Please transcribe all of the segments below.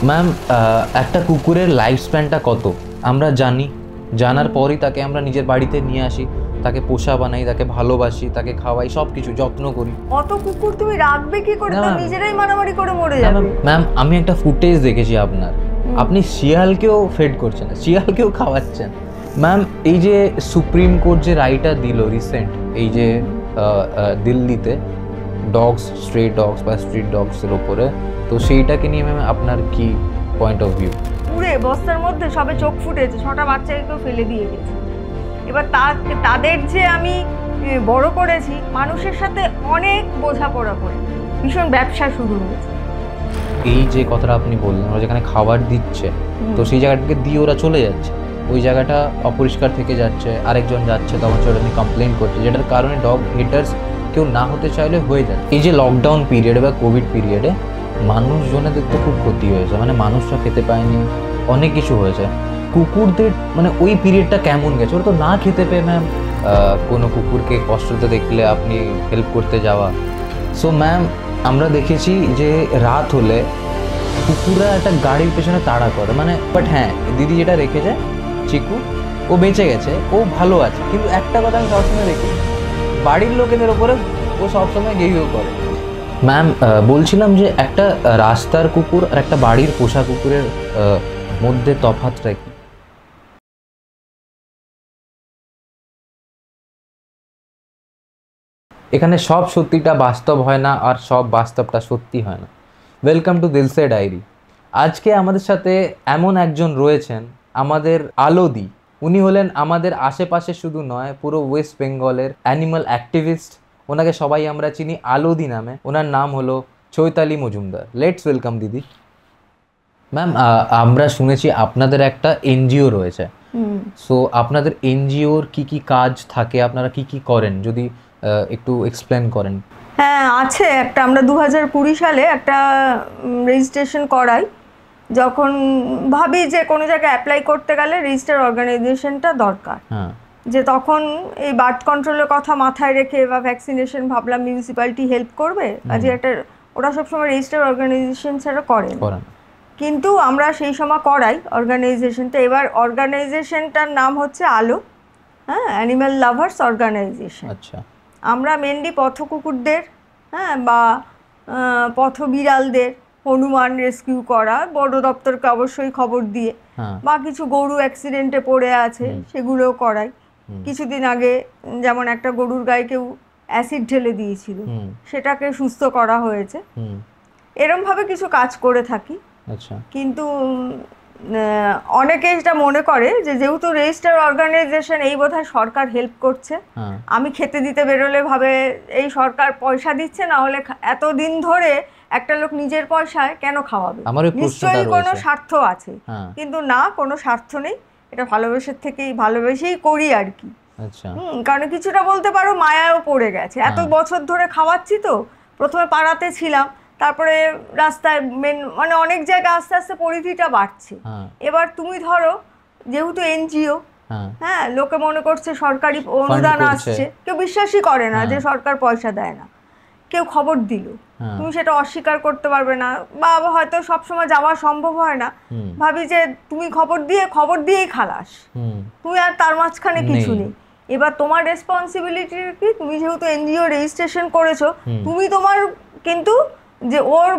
Ma'am একটা কুকুরের life স্প্যানটা কত আমরা জানি, জানার পরই তাকে আমরা নিজের বাড়িতে নিয়ে আসি, তাকে পোষা বানাই, তাকে ভালোবাসি, তাকে খাওয়াই, সব কিছু যত্ন করি। অত কুকুর তুমি রাখবে কি করে? তো নিজেরাই মারামারি করে মরে যাবে। ম্যাম আমি একটা ফুটেজ দেখেছি আপনার, আপনি শিয়ালকেও ফেড করছেন, শিয়ালকেও খাওয়াচ্ছেন। ম্যাম এই যে সুপ্রিম কোর্ট যে রায়টা দিল রিসেন্ট, এই যে দিল্লিতে ডগস, স্ট্রে ডগস বা স্ট্রিট ডগসের ওপরে, তো সেইটাকে নিয়ে ম্যাম আপনার কি পয়েন্ট অফ ভিউ? পুরে বস্তার মধ্যে সবে চোখ ফুটেছে, 6টা বাচ্চাকেও ফেলে দিয়ে গেছে। এবার তাদের যে আমি বড় করেছি, মানুষের সাথে অনেক বোঝাপড়া করে ভীষণ ব্যবসা শুরু হয়েছে। এই যে কথাটা আপনি বললেন, ওরা যেখানে খাবার দিচ্ছে তো সেই জায়গাটাকে দিয়ে ওরা চলে যাচ্ছে, ওই জায়গাটা অপরিষ্কার থেকে যাচ্ছে, আরেকজন যাচ্ছে তখন সেটা নিয়ে কমপ্লেন করছে, যেটার কারণে ডগ হেটার্স কেউ না হতে চাইলে হয়ে যায়। এই যে লকডাউন পিরিয়ডে বা কোভিড পিরিয়ডে মানুষজনেদের তো খুব ক্ষতি হয়েছে, মানে মানুষরা খেতে পায়নি, অনেক কিছু হয়েছে। কুকুরদের মানে ওই পিরিয়ডটা কেমন গেছে? ওরা তো না খেতে পেয়ে ম্যাম কোনো কুকুরকে কষ্টতে দেখলে আপনি হেল্প করতে যাওয়া। সো ম্যাম আমরা দেখেছি যে রাত হলে কুকুররা একটা গাড়ির পেছনে তাড়া করে, মানে বাট হ্যাঁ দিদি যেটা রেখেছে চিকু, ও বেঁচে গেছে, ও ভালো আছে, কিন্তু একটা কথা আমি সবসময় দেখি, বাড়ির লোকেদের ওপরে ও সবসময় গেইও করে। ম্যাম বলছিলাম যে একটা রাস্তার কুকুর আর একটা বাড়ির পোষা কুকুরের মধ্যে তফাৎটা কি? এখানে সব সত্যিটা বাস্তব হয় না, আর সব বাস্তবটা সত্যি হয় না। Welcome to Dilse diary. আজকে আমাদের সাথে এমন একজন রয়েছেন, আমাদের আলোদি। উনি হলেন আমাদের আশেপাশে শুধু নয়, পুরো ওয়েস্ট বেঙ্গলের অ্যানিমাল অ্যাক্টিভিস্ট। ওনাকে সবাই আমরা চিনি আলোদি নামে। ওনার নাম হলো চৈতালি মজুমদার। লেটস ওয়েলকাম দিদি। ম্যাম আমরা শুনেছি আপনাদের একটা এনজিও রয়েছে, সো আপনাদের এনজিওর কি কি কাজ থাকে, আপনারা কি কি করেন, যদি একটু এক্সপ্লেন করেন। হ্যাঁ আছে একটা, আমরা 2020 সালে একটা রেজিস্ট্রেশন করাই। যখন ভাবি যে কোনো জায়গায় অ্যাপ্লাই করতে গেলে রেজিস্টার অর্গানাইজেশনটা দরকার, যে তখন এই বার্থ কন্ট্রোলের কথা মাথায় রেখে বা ভ্যাকসিনেশন ভাবলাম মিউনিসিপ্যালিটি হেল্প করবে, কাজে একটা ওরা সবসময় রেজিস্টার অর্গানাইজেশন ছাড়া করে না। কিন্তু আমরা সেই সময় করাই অর্গানাইজেশনটা। এবার অর্গানাইজেশনটার নাম হচ্ছে আলো, হ্যাঁ, অ্যানিম্যাল লাভার্স অর্গানাইজেশন। আচ্ছা, আমরা মেনলি পথ কুকুরদের, হ্যাঁ, বা পথ বিড়ালদের হনুমান রেস্কিউ করা, বড় দপ্তরকে অবশ্যই খবর দিয়ে, বা কিছু গরু অ্যাক্সিডেন্টে পড়ে আছে সেগুলোও করাই। কিছুদিন আগে যেমন একটা গরুর গায়ে কেউ অ্যাসিড ঢেলে দিয়েছিল, সেটাকে সুস্থ করা হয়েছে। এরমভাবে কিছু কাজ করে থাকি। কিন্তু অনেকে এটা মনে করে যে যেহেতু রেজিস্টার অর্গানাইজেশন, এই বোধহয় সরকার হেল্প করছে, আমি খেতে দিতে বেরোলে ভাবে এই সরকার পয়সা দিচ্ছে, না হলে এতদিন ধরে একটা লোক নিজের পয়সায় কেন খাওয়াবে, নিশ্চয়ই কোনো স্বার্থ আছে। কিন্তু না, কোনো স্বার্থ নেই, এটা ভালোবেসেই করি আর কি। কারণ কিছুটা বলতে পারো মায়াও পড়ে গেছে, এত বছর ধরে খাওয়াচ্ছি তো। প্রথমে পাড়াতে ছিলাম, তারপরে রাস্তায়, মানে অনেক জায়গায় আস্তে আস্তে পরিধিটা বাড়ছে। এবার তুমি ধরো যেহেতু এনজিও, হ্যাঁ, লোকে মনে করছে সরকারি অনুদান আসছে, কেউ বিশ্বাসই করে না যে সরকার পয়সা দেয় না। কেউ খবর দিল, তুমি সেটা অস্বীকার করতে পারবে না, বা হয়তো সবসময় যাওয়া সম্ভব হয় না। ভাবি যে তুমি খবর দিয়েই খালাস, তুমি আর তার মাঝখানে কিছু নেই। এবার তোমার রেসপন্সিবিলিটি কি, তুমি যেহেতু এনজিও রেজিস্ট্রেশন করেছো, তুমি তোমার কিন্তু যে ওর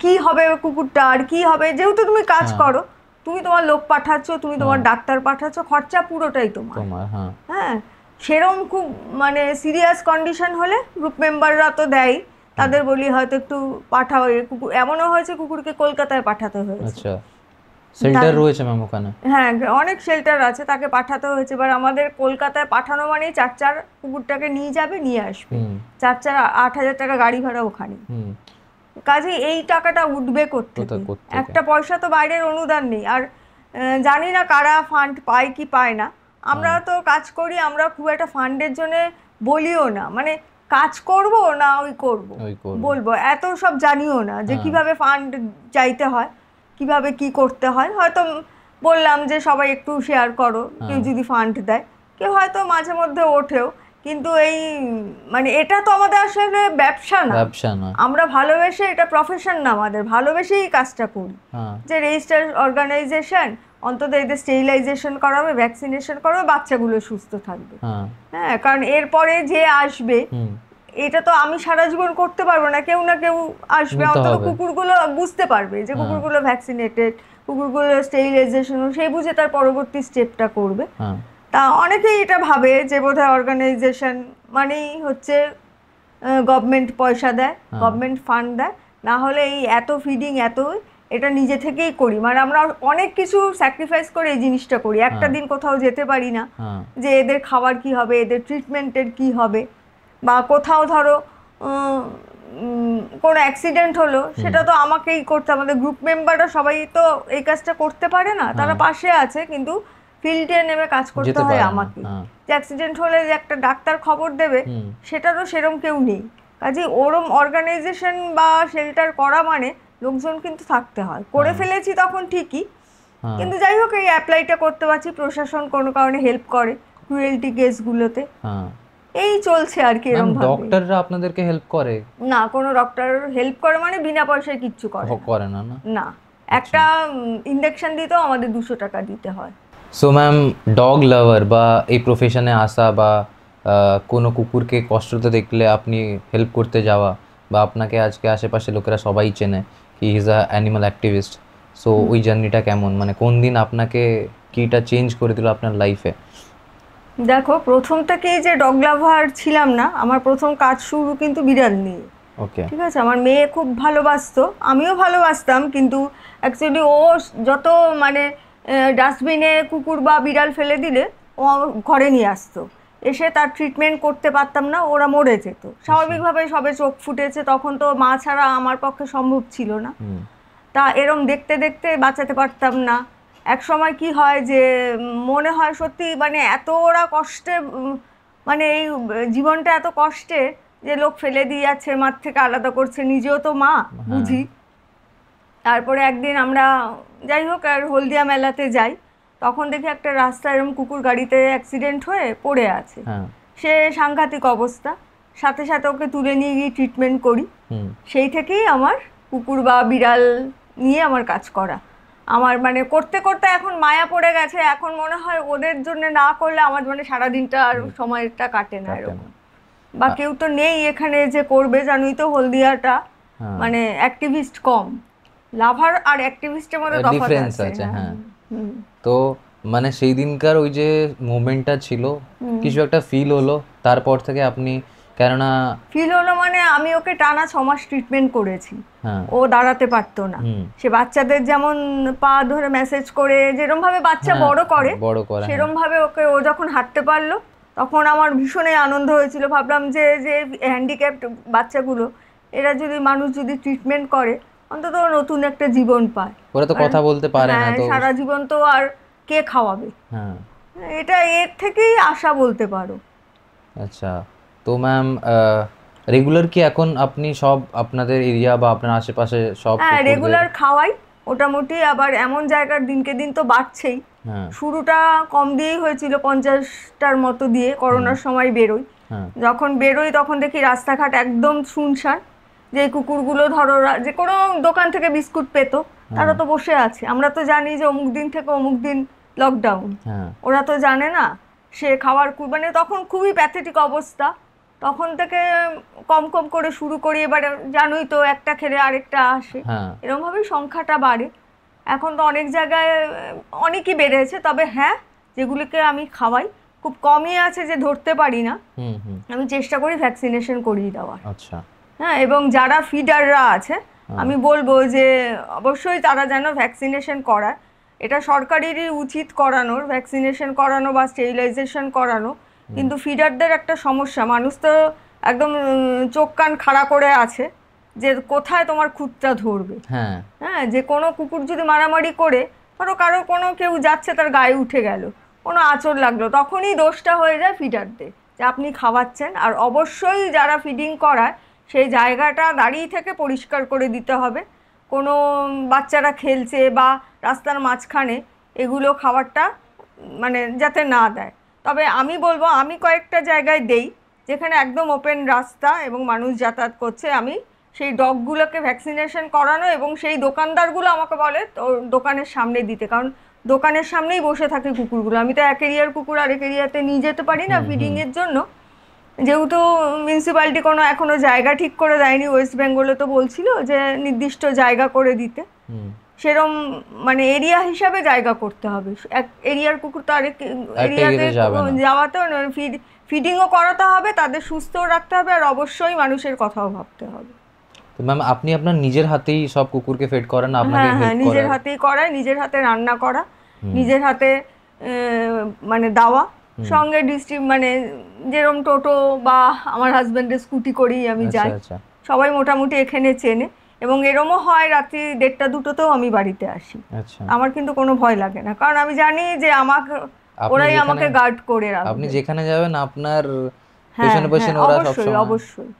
কি হবে কুকুরটা আর কি হবে, যেহেতু তুমি কাজ করো, তুমি তোমার লোক পাঠাচ্ছ, তুমি তোমার ডাক্তার পাঠাচ্ছ, খরচা পুরোটাই তোমার। হ্যাঁ, সেরকম খুব মানে সিরিয়াস কন্ডিশন হলে গ্রুপ মেম্বাররা তো দেয়, তাদের বলি হয়তো একটু পাঠাও কুকুর। এমনও হয়েছে কুকুরকে কলকাতায় পাঠাতে হয়েছে। শেল্টার রয়েছে ম্যাম ওখানে? হ্যাঁ, অনেক শেল্টার আছে, তাকে পাঠাতে হয়েছে। এবার আমাদের কলকাতায় পাঠানো মানেই 4 কুকুরটাকে নিয়ে যাবে, নিয়ে আসবে, 4 8,000 টাকা গাড়ি ভাড়া ওখানে। কাজে এই টাকাটা উঠবে কোত্থেকে? একটা পয়সা তো বাইরের অনুদান নেই। আর জানি না কারা ফান্ড পায় কি পায় না। আমরা তো কাজ করি, আমরা খুব একটা ফান্ডের জন্য বলিও না, মানে কাজ করব না ওই করব বলবো, এত সব জানিও না যে কিভাবে ফান্ড চাইতে হয়, কিভাবে কি করতে হয়। হয়তো বললাম যে সবাই একটু শেয়ার করো, কেউ যদি ফান্ড দেয়, কেউ হয়তো মাঝে মধ্যে ওঠেও, কিন্তু এই মানে এটা তো আমাদের আসলে ব্যবসা না, আমরা ভালোবেসে, এটা প্রফেশন না আমাদের, ভালোবেসেই কাজটা করি। যে রেজিস্টার অর্গানাইজেশন অন্তত এদের স্টেরিলাইজেশন করাবে, ভ্যাকসিনেশন করাবে, বাচ্চাগুলো সুস্থ থাকবে। হ্যাঁ, কারণ এরপরে যে আসবে এটা তো আমি সারা জীবন করতে পারবো না, কেউ না কেউ আসবে, অন্তত কুকুরগুলো বুঝতে পারবে যে কুকুরগুলো ভ্যাকসিনেটেড, কুকুরগুলো স্টেরিলাইজেশন, সেই বুঝে তার পরবর্তী স্টেপটা করবে। তা অনেকেই এটা ভাবে যে বোধহয় অর্গানাইজেশন মানেই হচ্ছে গভর্নমেন্ট পয়সা দেয়, গভর্নমেন্ট ফান্ড দেয়, না হলে এই এত ফিডিং এত এটা নিজে থেকেই করি। মানে আমরা অনেক কিছু স্যাক্রিফাইস করে এই জিনিসটা করি, একটা দিন কোথাও যেতে পারি না যে এদের খাবার কি হবে, এদের ট্রিটমেন্টের কি হবে, বা কোথাও ধরো কোনো অ্যাক্সিডেন্ট হলো সেটা তো আমাকেই করতে, আমাদের গ্রুপ মেম্বাররা সবাই তো এই কাজটা করতে পারে না, তারা পাশে আছে, কিন্তু ফিল্ডে নেমে কাজ করতে হয় আমাকে। যে অ্যাক্সিডেন্ট হলে যে একটা ডাক্তার খবর দেবে সেটারও সেরকম কেউ নেই, কাজে ওরম অর্গানাইজেশন বা শেল্টার করা মানে লোকজন কিন্তু থাকতে হয়। করে ফেলেছি তখন ঠিকই, কিন্তু যাই হোক এই অ্যাপ্লাইটা করতে পারছি, প্রশাসন কোনো কারণে হেল্প করে ক্রুয়েলটি কেসগুলোতে, এই চলছে আর কি। এরকম ভাবে ডক্টররা আপনাদেরকে হেল্প করে না? কোনো ডক্টর হেল্প করে মানে বিনা পয়সায় কিচ্ছু করে না। না, একটা ইনজেকশন দিতেও আমাদের 200 টাকা দিতে হয়। সো ম্যাম, ডগ লাভার বা এই প্রফেশনে আসা বা কোনো কুকুরকে কষ্টতে দেখলে আপনি হেল্প করতে যাওয়া, বা আপনাকে আজকে আশেপাশে লোকেরা সবাই চেনে কি he is a animal activist, so ওই জার্নিটা কেমন, মানে কোন দিন আপনাকে কিটা চেঞ্জ করে দিল আপনার লাইফে? দেখো, প্রথম থেকেই যে ডগ লাভার ছিলাম না, আমার প্রথম কাজ শুরু কিন্তু বিড়াল নিয়ে। ওকে, ঠিক আছে, আমার মেয়ে খুব ভালোবাসতো, আমিও ভালোবাসতাম, কিন্তু অ্যাকচুয়ালি ও যত মানে ডাস্টবিনে কুকুর বা বিড়াল ফেলে দিলে ও ঘরে নিয়ে আসতো, এসে তার ট্রিটমেন্ট করতে পারতাম না, ওরা মরে যেত স্বাভাবিকভাবে। সবে চোখ ফুটেছে, তখন তো মা ছাড়া আমার পক্ষে সম্ভব ছিল না, তা এরম দেখতে দেখতে বাঁচাতে পারতাম না। এক সময় কি হয় যে মনে হয় সত্যি মানে এত ওরা কষ্টে, মানে এই জীবনটা এত কষ্টে যে লোক ফেলে দিয়ে যাচ্ছে, মার থেকে আলাদা করছে, নিজেও তো মা, বুঝি। তারপরে একদিন আমরা যাই হোক আর হলদিয়া মেলাতে যাই, তখন দেখি একটা রাস্তায় এরকম কুকুর গাড়িতে অ্যাক্সিডেন্ট হয়ে পড়ে আছে, সে সাংঘাতিক অবস্থা, সাথে সাথে ওকে তুলে নিয়ে গিয়ে ট্রিটমেন্ট করি। সেই থেকেই আমার কুকুর বা বিড়াল নিয়ে আমার কাজ করা, আমার মানে করতে করতে এখন মায়া পড়ে গেছে। এখন মনে হয় ওদের জন্য না করলে আমার মানে সারাদিনটা আর সময়টা কাটে না এরকম। বা কেউ তো নেই এখানে যে করবে, জানোই তো হলদিয়াটা মানে অ্যাক্টিভিস্ট কম, লাভার আর অ্যাক্টিভিস্টের মধ্যে তফাৎ আছে। হ্যাঁ, তো মানে সেই দিনকার ওই যে মোমেন্টটা ছিল, কিছু একটা ফিল হলো তারপর থেকে আপনি, কেননা ফিল হলো মানে আমি ওকে টানা 6 মাস ট্রিটমেন্ট করেছি, ও দাঁড়াতে পারতো না। সে বাচ্চাদের যেমন পা ধরে মেসেজ করে যেরকম ভাবে বাচ্চা বড় করে সেরকম ভাবে ওকে, ও যখন হাঁটতে পারলো তখন আমার ভীষণই আনন্দ হয়েছিল। ভাবলাম যে যে হ্যান্ডিক্যাপড বাচ্চাগুলো, এরা যদি মানুষ যদি ট্রিটমেন্ট করে অন্তত নতুন একটা জীবন পায়। ওরা তো কথা বলতে পারে না, তো সারা জীবন তো আর কে খাওয়াবে, এটা এর থেকেই আশা বলতে পারো। আচ্ছা, তো ম্যাম রেগুলার কি এখন আপনি সব আপনাদের এরিয়া বা আপনার আশেপাশে সব? হ্যাঁ, রেগুলার খাওয়াই মোটামুটি, আবার এমন জায়গার দিনকে দিন তো বাড়ছেই। শুরুটা কম দিয়েই হয়েছিল, 50টার মতো দিয়ে করোনার সময় বেরোই। যখন বেরোই তখন দেখি রাস্তাঘাট একদম শুনশান, যে কুকুরগুলো ধরো যে কোনো দোকান থেকে বিস্কুট পেতো, তারা তো বসে আছে। আমরা তো জানি যে অমুক দিন থেকে অমুক দিন লকডাউন, ওরা তো জানে না সে খাওয়ার, মানে তখন খুবই প্যাথেটিক অবস্থা। তখন থেকে কম কম করে শুরু করি, এবার জানোই তো একটা খেলে আরেকটা আসে, এরকমভাবেই সংখ্যাটা বাড়ে। এখন তো অনেক জায়গায় অনেকই বেড়েছে, তবে হ্যাঁ যেগুলিকে আমি খাওয়াই খুব কমই আছে যে ধরতে পারি না, আমি চেষ্টা করি ভ্যাকসিনেশন করিয়ে দেওয়ার। আচ্ছা, হ্যাঁ, এবং যারা ফিডাররা আছে আমি বলবো যে অবশ্যই তারা যেন ভ্যাকসিনেশন করায়, এটা সরকারেরই উচিত করানোর, ভ্যাকসিনেশন করানো বা স্টেরিলাইজেশন করানো। কিন্তু ফিডারদের একটা সমস্যা, মানুষ তো একদম চোখ কান খাড়া করে আছে যে কোথায় তোমার খুঁতটা ধরবে। হ্যাঁ, যে কোনো কুকুর যদি মারামারি করে, ধরো কারো কোনো কেউ যাচ্ছে তার গায়ে উঠে গেল, কোনো আঁচড় লাগলো, তখনই দোষটা হয়ে যায় ফিডারদের যে আপনি খাওয়াচ্ছেন। আর অবশ্যই যারা ফিডিং করায় সেই জায়গাটা দাঁড়িয়ে থেকে পরিষ্কার করে দিতে হবে। কোনো বাচ্চারা খেলছে বা রাস্তার মাঝখানে এগুলো খাবারটা মানে যাতে না দেয়। তবে আমি বলবো আমি কয়েকটা জায়গায় দেই যেখানে একদম ওপেন রাস্তা এবং মানুষ যাতায়াত করছে, আমি সেই ডগগুলোকে ভ্যাকসিনেশন করানো এবং সেই দোকানদারগুলো আমাকে বলে তো দোকানের সামনে দিতে, কারণ দোকানের সামনেই বসে থাকে কুকুরগুলো। আমি তো এক এরিয়ার কুকুর আরেক এরিয়াতে নিয়ে যেতে পারি না ফিডিংয়ের জন্য, যেহেতু মিউনিসিপ্যালিটি কোনো এখনো জায়গা ঠিক করে দেয়নি। ওয়েস্ট বেঙ্গলে তো বলছিল যে নির্দিষ্ট জায়গা করে দিতে, সেরম মানে এরিয়া হিসাবে জায়গা করতে হবে। এক এরিয়ার কুকুর তো আরেক এরিয়াতে যাওয়াতেও ফিডিংও করাতে হবে, তাদের সুস্থও রাখতে হবে, আর অবশ্যই মানুষের কথাও ভাবতে হবে। তো ম্যাম আপনি আপনার নিজের হাতেই সব কুকুরকে ফিড করান? আপনাকে হ্যাঁ, নিজের হাতেই করাই, নিজের হাতে রান্না করা, নিজের হাতে মানে দেওয়া, সঙ্গে মানে যেরকম টোটো বা আমার হাজবেন্ডের স্কুটি করেই আমি যাই। সবাই মোটামুটি এখানে চেনে, এবং এরমও হয় রাত্রি 1টা 2টোতেও আমি বাড়িতে আসি। আমার কিন্তু কোনো ভয় লাগে না, কারণ আমি জানি যে ওরাই আমাকে গার্ড করে রাখবে। আপনি যেখানে যাবেন আপনার পেছনে পেছনে ওরা সব সময়। অবশ্যই।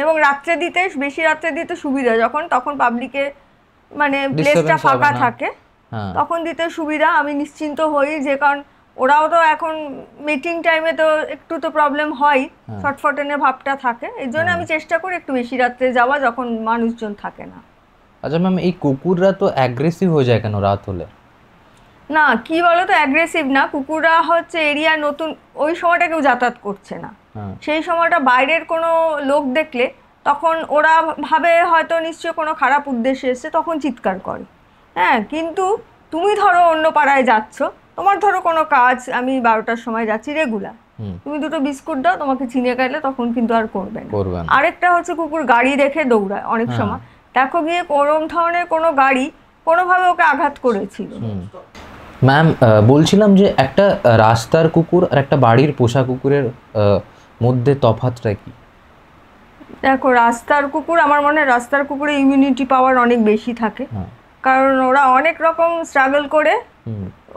এবং রাত্রে দিতে, বেশি রাত্রে দিতে সুবিধা, তখন পাবলিকে মানে প্লেসটা ফাঁকা থাকে তখন দিতে সুবিধা, আমি নিশ্চিন্ত হই। যে কারণ ওরাও তো এখন মিটিং টাইমে তো একটু তো প্রবলেম হয়, ছটফটানোর ভাবটা থাকে, এই জন্য আমি চেষ্টা করি একটু বেশি রাত্রে যাওয়া যখন মানুষজন থাকে না। আচ্ছা ম্যাম, এই কুকুররা তো অ্যাগ্রেসিভ হয়ে যায় কেন রাত হলে? না, কি বলো তো, অ্যাগ্রেসিভ না, কুকুররা হচ্ছে এরিয়া নতুন, ওই সময়টা কেউ যাতায়াত করছে না, সেই সময়টা বাইরের কোনো লোক দেখলে তখন ওরা ভাবে হয়তো নিশ্চয় কোনো খারাপ উদ্দেশ্যে এসছে, তখন চিৎকার করে। হ্যাঁ, কিন্তু তুমি ধরো অন্য পাড়ায় যাচ্ছ, তোমার ধরো কোনো কাজ, আমি 12টার সময় যাচ্ছি রেগুলার, তুমি 2টো বিস্কুট দাও, তোমাকে চিনে গেলে তখন কিন্তু আর করবে না। আরেকটা হচ্ছে কুকুর গাড়ি দেখে দৌড়ায় অনেক সময়, দেখো গিয়ে কোরম ধরনের কোনো গাড়ি কোনোভাবে ওকে আঘাত করেছিল। ম্যাম বলছিলাম যে একটা রাস্তার কুকুর আর একটা বাড়ির পোষা কুকুরের মধ্যে তফাৎটা কি? দেখো, রাস্তার কুকুর, আমার মনে হয় রাস্তার কুকুরে ইমিউনিটি পাওয়ার অনেক বেশি থাকে, কারণ ওরা অনেক রকম স্ট্রাগল করে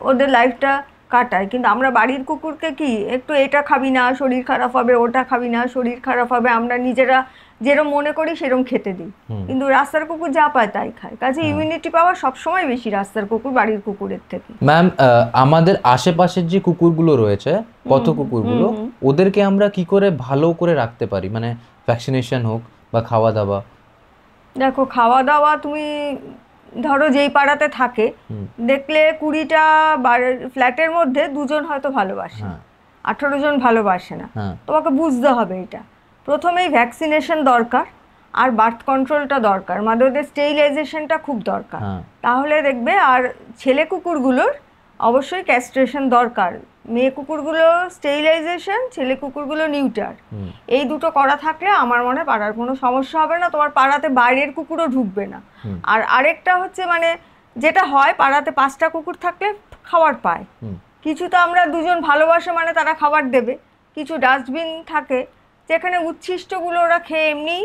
ওদের লাইফটা কাটায়। কিন্তু আমরা বাড়ির কুকুরকে কি একটু এটা খাবি না শরীর খারাপ হবে, ওটা খাবি না শরীর খারাপ হবে, আমরা নিজেরা যেরকম মনে করি সেরকম খেতে দিই, কিন্তু রাস্তার কুকুর যা পায় তাই খায়, কাজে ইমিউনিটি পাওয়ার সবসময় বেশি রাস্তার কুকুর বাড়ির কুকুরের থেকে। ম্যাম আমাদের আশেপাশের যে কুকুরগুলো রয়েছে, কত কুকুরগুলো, ওদেরকে আমরা কি করে ভালো করে রাখতে পারি, মানে ভ্যাকসিনেশন হোক বা খাওয়া দাওয়া? দেখো, খাওয়া দাওয়া তুমি ধরো যেই পাড়াতে থাকে, দেখলে 20টা ফ্ল্যাটের মধ্যে 2জন হয়তো ভালোবাসে, 18 জন ভালোবাসে না, তোমাকে বুঝতে হবে এটা। প্রথমেই ভ্যাকসিনেশন দরকার, আর বার্থ কন্ট্রোলটা দরকার, মানে ওদের স্টেরিলাইজেশনটা খুব দরকার, তাহলে দেখবে। আর ছেলে কুকুরগুলোর অবশ্যই ক্যাস্ট্রেশন দরকার, মেয়ে কুকুরগুলো স্টেরিলাইজেশন, ছেলে কুকুরগুলো নিউটার, এই দুটো করা থাকলে আমার মনে হয় পাড়ার কোনো সমস্যা হবে না, তোমার পাড়াতে বাইরের কুকুরও ঢুকবে না। আর আরেকটা হচ্ছে মানে যেটা হয়, পাড়াতে 5টা কুকুর থাকলে খাবার পায়, কিছু তো আমরা 2জন ভালোবাসে মানে তারা খাবার দেবে, কিছু ডাস্টবিন থাকে যেখানে উচ্ছিষ্টগুলো ওরা খেয়ে এমনি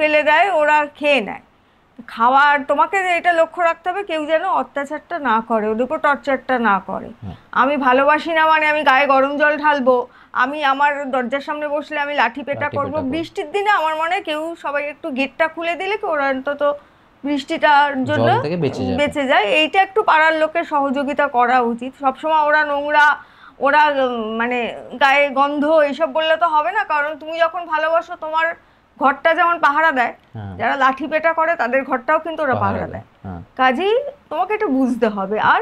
ফেলে দেয়, ওরা খেয়ে নেয় খাবার। তোমাকে এটা লক্ষ্য রাখতে হবে কেউ যেন অত্যাচারটা না করে, ওদের উপর টর্চারটা না করে। আমি ভালোবাসি না মানে আমি গায়ে গরম জল ঢালবো, আমি আমার দরজার সামনে বসলে আমি লাঠি পেটা করবো। বৃষ্টির দিনে আমার মনে হয় কেউ সবাই একটু গেটটা খুলে দিলে কি ওরা অন্তত বৃষ্টিটার জন্য বেঁচে যায়, এইটা একটু পাড়ার লোকের সহযোগিতা করা উচিত। সবসময় ওরা নোংরা, ওরা মানে গায়ে গন্ধ এইসব বললে তো হবে না, কারণ তুমি যখন ভালোবাসো তোমার ঘরটা যেমন পাহারা দেয়, যারা লাঠি পেটা করে তাদের ঘরটাও কিন্তু ওরা পাহারা দেয়, কাজেই তোমাকে এটা বুঝতে হবে। আর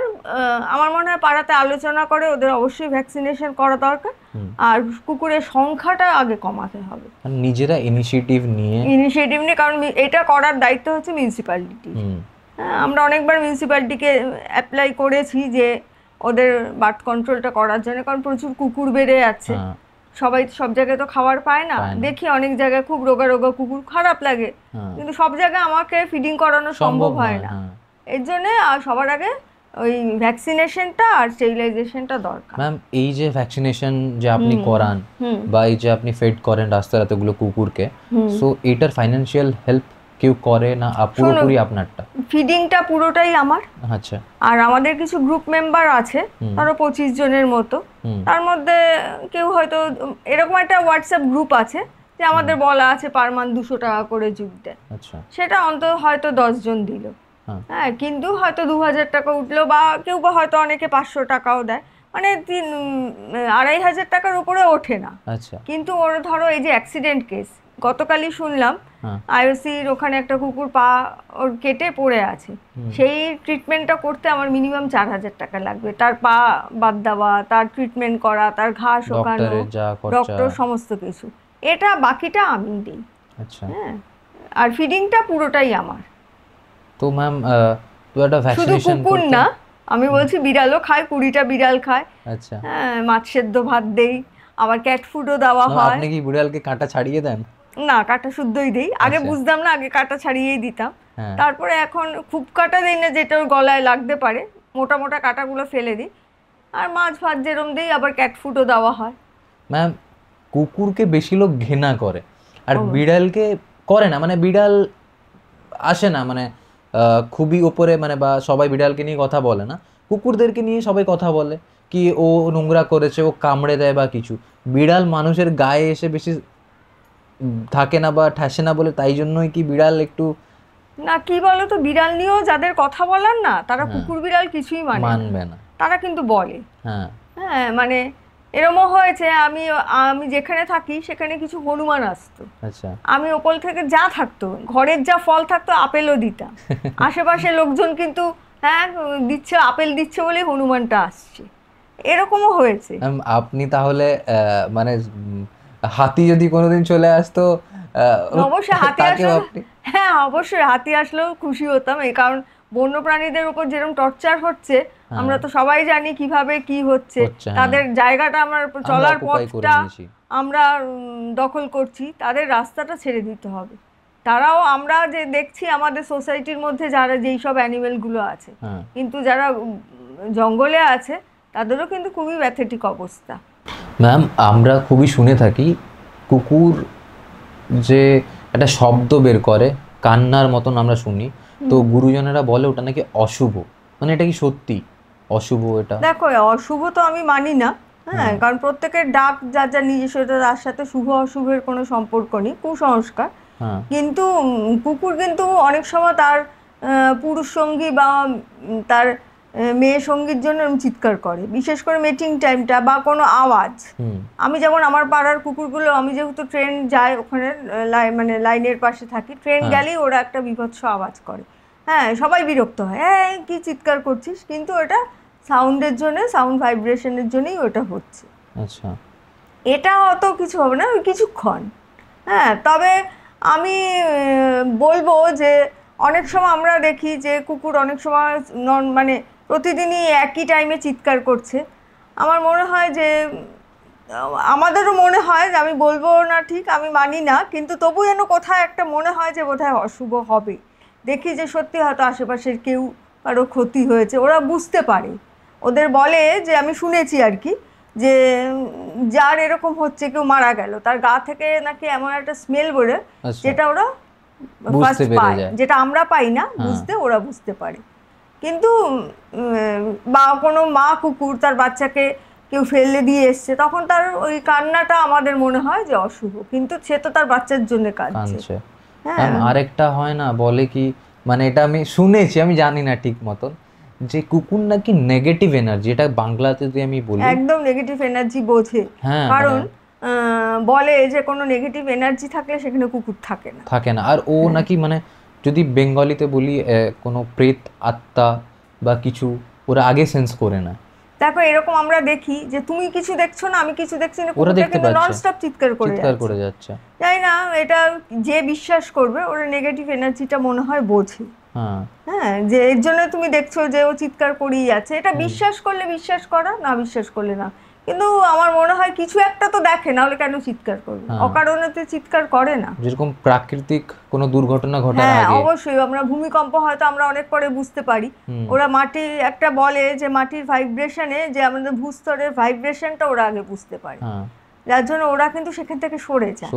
আমার মনে হয় পাড়াতে আলোচনা করে ওদের অবশ্যই ভ্যাকসিনেশন করা দরকার, আর কুকুরের সংখ্যাটা আগে কমাতে হবে, নিজেরা ইনিশিয়েটিভ নিয়ে, কারণ এটা করার দায়িত্ব হচ্ছে মিউনিসিপ্যালিটি। আমরা অনেকবার মিউনিসিপ্যালিটিকে অ্যাপ্লাই করেছি যে ওদের বার্থ কন্ট্রোলটা করার জন্য, কারণ প্রচুর কুকুর বেড়ে যাচ্ছে, সবাই সব জায়গায় তো খাবার পায় না, দেখি অনেক জায়গায় খুব রোগা রোগা কুকুর, খারাপ লাগে, কিন্তু সব জায়গায় আমাকে ফিডিং করানো সম্ভব হয় না, এর জন্য সবার আগে ওই ভ্যাকসিনেশনটা আর স্টেরিলাইজেশনটা দরকার। ম্যাম এই যে ভ্যাকসিনেশন যে আপনি করান বা এই যে আপনি ফিড করেন রাস্তার এতগুলো কুকুরকে, সো এটার ফাইন্যান্সিয়াল হেল্প কেউ করে না, পুরোপুরি আপনারটা? ফিডিংটা পুরোটাই আমার। আচ্ছা। আর আমাদের কিছু গ্রুপ মেম্বার আছে, ধরো 25 জনের মতো, তার মধ্যে কেউ হয়তো এরকম একটা হোয়াটসঅ্যাপ গ্রুপ আছে যে আমাদের বলা আছে পার মান্থ 200 টাকা করে যুগতে, সেটা অন্তত হয়তো 10 জন দিল, হ্যাঁ, কিন্তু হয়তো 2000 টাকা উঠলো, বা কেউ বা হয়তো অনেকে 500 টাকাও দেয়, মানে 2,500 টাকার উপরে ওঠে না। আচ্ছা, কিন্তু ওর ধরো এই যে অ্যাক্সিডেন্ট কেস, গতকালই শুনলাম আইওসির ওখানে একটা কুকুর পা ওর কেটে পড়ে আছে, সেই ট্রিটমেন্টটা করতে আমার মিনিমাম 4,000 টাকা লাগবে। তার পা বাদ দেওয়া, তার ট্রিটমেন্ট করা, তার ঘা শোকানো, ডক্টর, সমস্ত কিছু, এটা বাকিটা আমি দিই। আচ্ছা, হ্যাঁ, আর ফিডিংটা পুরোটাই আমার। তো ম্যাম তো একটা শুধু ভ্যাকসিনেশন কুকুর না, আমি বলছি বিড়ালও খায়, 20টা বিড়াল খায়। আচ্ছা, হ্যাঁ, মাছ সেদ্ধ ভাত দেই, আবার ক্যাট ফুডও দেওয়া হয়। আপনি কি বিড়ালকে কাঁটা ছাড়িয়ে দেন? না, কাঁটা শুদ্ধই দেই। আগে বুঝতাম না, আগে কাঁটা ছাড়িয়েই দিতাম, তারপরে এখন খুব কাঁটা দেই না, যেটা ওর গলায় লাগতে পারে, মোটা মোটা কাঁটাগুলো ফেলে দিই। আর মাছ ভাত যেরম দেই, আবার ক্যাট ফুডও দেওয়া হয়। ম্যাম, কুকুরকে বেশি লোক ঘৃণা করে আর বিড়ালকে করে না, মানে বিড়াল আসে না, মানে খুবই ওপরে, মানে বা সবাই বিড়ালকে নিয়ে কথা বলে না, কুকুরদেরকে নিয়ে সবাই কথা বলে কি ও নোংরা করেছে, ও কামড়ে দেয় বা কিছু। বিড়াল মানুষের গায়ে এসে বেশি থাকে না বা ঠাসে না বলে, তাই জন্যই কি বিড়াল একটু না, কি বলো তো, বিড়াল নিয়েও যাদের কথা বলার না, তারা কুকুর বিড়াল কিছুই মানবে না, তারা কিন্তু বলে। হ্যাঁ, মানে এরমও হয়েছে, আমি যেখানে থাকি সেখানে কিছু হনুমান আসতো। আচ্ছা, আমি ওপর থেকে যা থাকতো, ঘরের যা ফল থাকতো, আপেলও দিতাম। আশেপাশে লোকজন কিন্তু হ্যাঁ দিচ্ছে, আপেল দিচ্ছে বলে হনুমানটা আসছে, এরকমও হয়েছে। আপনি তাহলে মানে হাতি যদি কোনোদিন চলে আসতো, অবশ্যই হাতি আসলে, হ্যাঁ অবশ্যই হাতি আসলেও খুশি হতাম, এই কারণ বন্য প্রাণীদের উপর যেরকম টর্চার হচ্ছে, আমরা তো সবাই জানি কিভাবে কি হচ্ছে, তাদের জায়গাটা, আমার চলার পথটা আমরা দখল করছি, তাদের রাস্তাটা ছেড়ে দিতে হবে। তারাও, আমরা যে দেখছি আমাদের সোসাইটির মধ্যে যারা যেই সব অ্যানিমেলগুলো আছে, কিন্তু যারা জঙ্গলে আছে তাদেরও কিন্তু খুবই প্যাথেটিক অবস্থা। ম্যাম, আমরা খুবই শুনে থাকি কুকুর যে একটা শব্দ বের করে কান্নার মতন আমরা শুনি, তো গুরুজনেরা বলে ওটা নাকি অশুভ, মানে এটা কি সত্যি অশুভ? এটা দেখো, অশুভ তো আমি মানি না। হ্যাঁ, কারণ প্রত্যেকের ডাক যার যার নিজস্ব, তার সাথে শুভ অশুভের কোনো সম্পর্ক নেই, কুসংস্কার। কিন্তু কুকুর কিন্তু অনেক সময় তার পুরুষ সঙ্গী বা তার মেয়ে সঙ্গীর জন্য চিৎকার করে, বিশেষ করে মিটিং টাইমটা বা কোনো আওয়াজ। আমি যেমন আমার পাড়ার কুকুরগুলো, আমি যেহেতু ট্রেন যায় ওখানে, মানে লাইনের পাশে থাকি, ট্রেন গেলেই ওরা একটা বিভৎস আওয়াজ করে। হ্যাঁ, সবাই বিরক্ত হয়, হ্যাঁ কি চিৎকার করছিস, কিন্তু ওটা সাউন্ডের জন্য, সাউন্ড ভাইব্রেশনের জন্যই ওটা হচ্ছে। আচ্ছা, এটা অত কিছু হবে না, কিছুক্ষণ। হ্যাঁ, তবে আমি বলবো যে অনেক সময় আমরা দেখি যে কুকুর অনেক সময় মানে প্রতিদিনই একই টাইমে চিৎকার করছে। আমার মনে হয় যে, আমাদেরও মনে হয় যে, আমি বলবো না ঠিক, আমি মানি না, কিন্তু তবু যেন কোথায় একটা মনে হয় যে বোধহয় অশুভ হবে। দেখি যে সত্যি হয়তো আশেপাশের কেউ কারো ক্ষতি হয়েছে, ওরা বুঝতে পারে, ওদের বলে যে, আমি শুনেছি আর কি, যে যার এরকম হচ্ছে, কেউ মারা গেল, তার গা থেকে নাকি এমন একটা স্মেল বেরোয়, যেটা ওরা ফার্স্ট পায়, যেটা আমরা পাই না বুঝতে, ওরা বুঝতে পারে। কিন্তু বা কোনো মা কুকুর তার বাচ্চাকে কেউ ফেলে দিয়ে এসছে, তখন তার ওই কান্নাটা আমাদের মনে হয় যে অশুভ, কিন্তু সে তো তার বাচ্চার জন্য কাঁদছে। হ্যাঁ, আরেকটা হয় না, বলে কি, মানে এটা আমি শুনেছি, আমি জানি না ঠিক মতন, যে কুকুর নাকি নেগেটিভ এনার্জি, এটা বাংলাতে যদি আমি বলি, একদম নেগেটিভ এনার্জি বোঝে। কারণ বলে যে কোনো নেগেটিভ এনার্জি থাকলে সেখানে কুকুর থাকে না। আর ও নাকি, মানে যদি বেঙ্গলিতে বলি, কোনো প্রেত আত্মা বা কিছু ওরা আগে সেন্স করে না। দেখো, এরকম আমরা দেখি যে তুমি কিছু দেখছো না, আমি কিছু দেখছি না, কুকুরটা কিন্তু ননস্টপ চিৎকার করে যাচ্ছে। জানি না, এটা যে বিশ্বাস করবে, ওর নেগেটিভ এনার্জিটা মনে হয় বোঝে। হ্যাঁ, যে এর জন্য তুমি দেখছো যে ও চিৎকার করেই যাচ্ছে, এটা বিশ্বাস করলে বিশ্বাস করা, না বিশ্বাস করলে না। কিন্তু আমার মনে হয় কিছু একটা তো দেখে, না হলে কেন চিৎকার করবে? অকারণে তো চিৎকার করে না। যেরকম প্রাকৃতিক কোনো দুর্ঘটনা ঘটার আগে, অবশ্যই আমরা ভূমিকম্প হয়তো আমরা অনেক পরে বুঝতে পারি, ওরা মাটি একটা বলে যে মাটির ভাইব্রেশনে, যে আমাদের ভূস্তরের ভাইব্রেশনটা ওরা আগে বুঝতে পারে, যার জন্য ওরা কিন্তু সেখান থেকে সরে যায়।